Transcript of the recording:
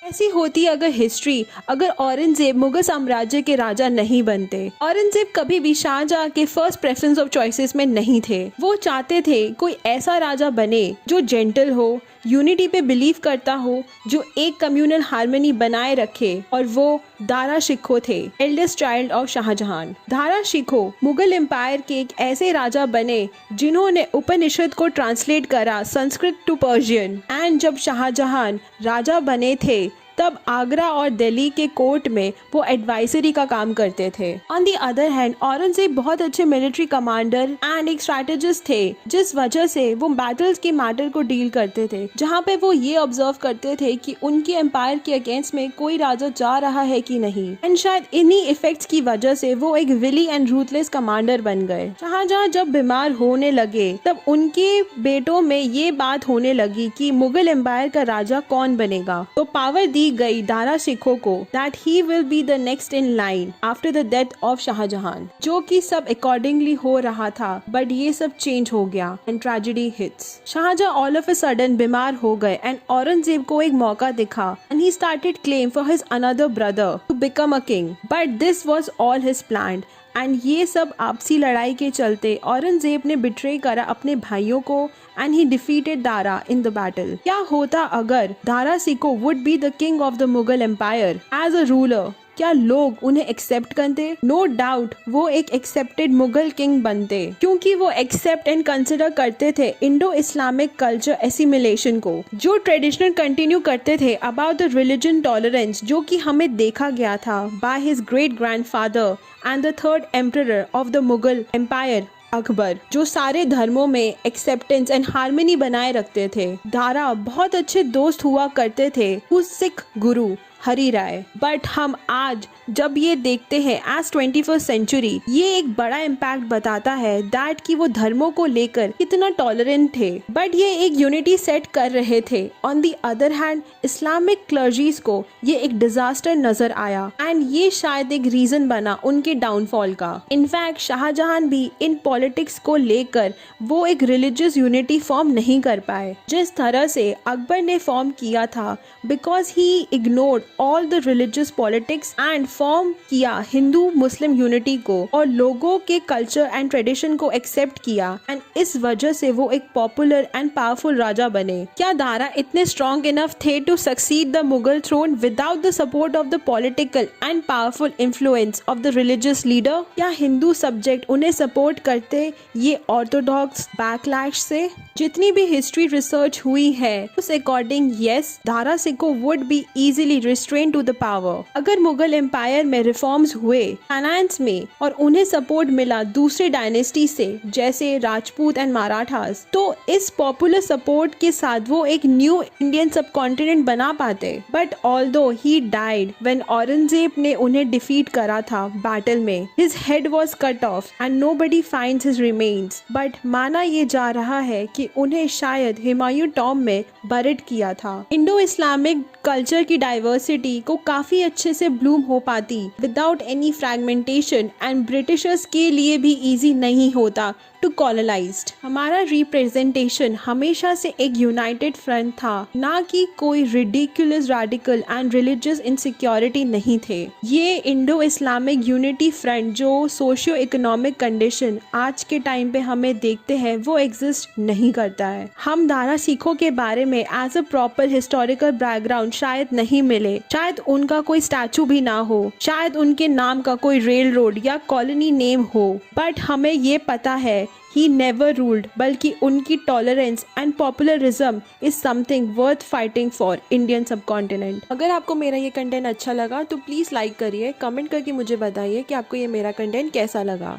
ऐसी होती अगर हिस्ट्री, अगर औरंगजेब मुगल साम्राज्य के राजा नहीं बनते। औरंगजेब कभी भी शाहजहां के फर्स्ट प्रेफरेंस ऑफ चॉइसेस में नहीं थे। वो चाहते थे कोई ऐसा राजा बने जो जेंटल हो, यूनिटी पे बिलीव करता हो, जो एक कम्युनल हार्मनी बनाए रखे, और वो दारा शिकोह थे, eldest child of Shahjahan. Dara Shikoh Mughal empire के एक ऐसे राजा बने जिन्होंने उपनिषद को ट्रांसलेट करा संस्कृत टू पर्शियन। एंड जब शाहजहां राजा बने थे तब आगरा और दिल्ली के कोर्ट में वो एडवाइजरी का काम करते थे। On the other hand Aurangzeb बहुत अच्छे मिलिट्री कमांडर एंड एक स्ट्रैटेजिस्ट थे, जिस वजह से वो बैटल्स के मैटर को डील करते थे, जहाँ पे वो ये ऑब्जर्व करते थे कि उनके एम्पायर के अगेंस्ट में कोई राजा जा रहा है कि नहीं। एंड शायद इन्हीं इफेक्ट्स की वजह से वो एक विली एंड रूथलेस कमांडर बन गए। शाहजहां जब बीमार होने लगे तब उनके बेटों में ये बात होने लगी कि मुगल एम्पायर का राजा कौन बनेगा। तो पावर दी गई दारा शिकोह को that he will be the next in line after the death of Shahjahan, जो कि सब अकॉर्डिंगली हो रहा था। बट ये सब चेंज हो गया and tragedy hits. Shahjahan all of a sudden बीमार हो गए एंड औरंगजेब को एक मौका दिखा and he started claim for his another brother to become a king, but this was all his plan. And ये सब आपसी लड़ाई के चलते औरंगजेब ने बिट्रे करा अपने भाइयों को and he defeated Dara in the battle. क्या होता अगर Dara Shikoh would be the king of the Mughal empire as a ruler? क्या लोग उन्हें एक्सेप्ट करते? नो डाउट वो एक एक्सेप्टेड मुगल किंग बनते, क्योंकि वो एक्सेप्ट एंड कंसिडर करते थे इंडो इस्लामिक कल्चर एसिमिलेशन को, जो ट्रेडिशनल कंटिन्यू करते थे अबाउट द रिलीजन टॉलरेंस, जो कि हमें देखा गया था by his great grandfather and the third emperor of the Mughal empire Akbar, जो सारे धर्मों में एक्सेप्टेंस एंड हार्मनी बनाए रखते थे। दारा बहुत अच्छे दोस्त हुआ करते थे उस सिख गुरु हरी राय। बट हम आज जब ये देखते हैं एज 21st सेंचुरी, ये एक बड़ा इम्पैक्ट बताता है दैट कि वो धर्मों को लेकर कितना टॉलरेंट थे, बट ये एक यूनिटी सेट कर रहे थे। On the other hand Islamic clergies को ये एक डिजास्टर नजर आया एंड ये शायद एक रीजन बना उनके डाउनफॉल का। इनफैक्ट शाहजहां भी इन पॉलिटिक्स को लेकर वो एक रिलीजियस यूनिटी फॉर्म नहीं कर पाए जिस तरह से अकबर ने फॉर्म किया था, because he ignored all the religious politics and form किया हिंदू मुस्लिम यूनिटी को और लोगों के कल्चर एंड ट्रेडिशन को एक्सेप्ट किया, एंड इस वजह से वो एक पॉपुलर एंड पावरफुल राजा बने। क्या दारा इतने स्ट्रॉन्ग इनफ थे to succeed the Mughal throne without the support of the political and powerful influence of the religious leader? क्या हिंदू सब्जेक्ट उन्हें सपोर्ट करते ये ऑर्थोडॉक्स बैकलैश से? जितनी भी हिस्ट्री रिसर्च हुई है उस according yes, Dara Shikoh would be easily restrain to the power. अगर मुगल एम्पायर में रिफॉर्म्स हुए फाइनेंस में और उन्हें सपोर्ट मिला दूसरे डायनेस्टी से जैसे राजपूत एंड मराठास, तो इस पॉपुलर सपोर्ट के साथ वो एक न्यू इंडियन सबकॉन्टिनेंट बना पाते। But although he died when Aurangzeb ने उन्हें डिफीट करा था बैटल में, his head was cut off and nobody finds his remains. But माना ये जा रहा है कि उन्हें शायद हुमायूं टॉम में बरिड किया था। इंडो इस्लामिक कल्चर की डाइवर्सिटी को काफी अच्छे से ब्लूम हो पाती without any fragmentation, and Britishers के लिए भी इजी नहीं होता टू कॉलोनाइज्ड। हमारा रिप्रेजेंटेशन हमेशा से एक यूनाइटेड फ्रंट था, ना कि कोई ridiculous radical and religious insecurity नहीं थे। ये इंडो इस्लामिक यूनिटी फ्रंट जो सोशियो इकोनॉमिक कंडीशन आज के टाइम पे हमें देखते हैं वो एग्जिस्ट नहीं करता है। हम दारा शिकोह के बारे में as a proper historical background शायद नहीं मिले, शायद उनका कोई स्टैचू भी ना हो, शायद उनके नाम का कोई रेल रोड या कॉलोनी नेम हो, बट हमें ये पता है he never ruled, बल्कि उनकी tolerance and populism is something worth fighting for Indian subcontinent. अगर आपको मेरा ये कंटेंट अच्छा लगा तो प्लीज़ लाइक करिए, कमेंट करके मुझे बताइए कि आपको ये मेरा कंटेंट कैसा लगा।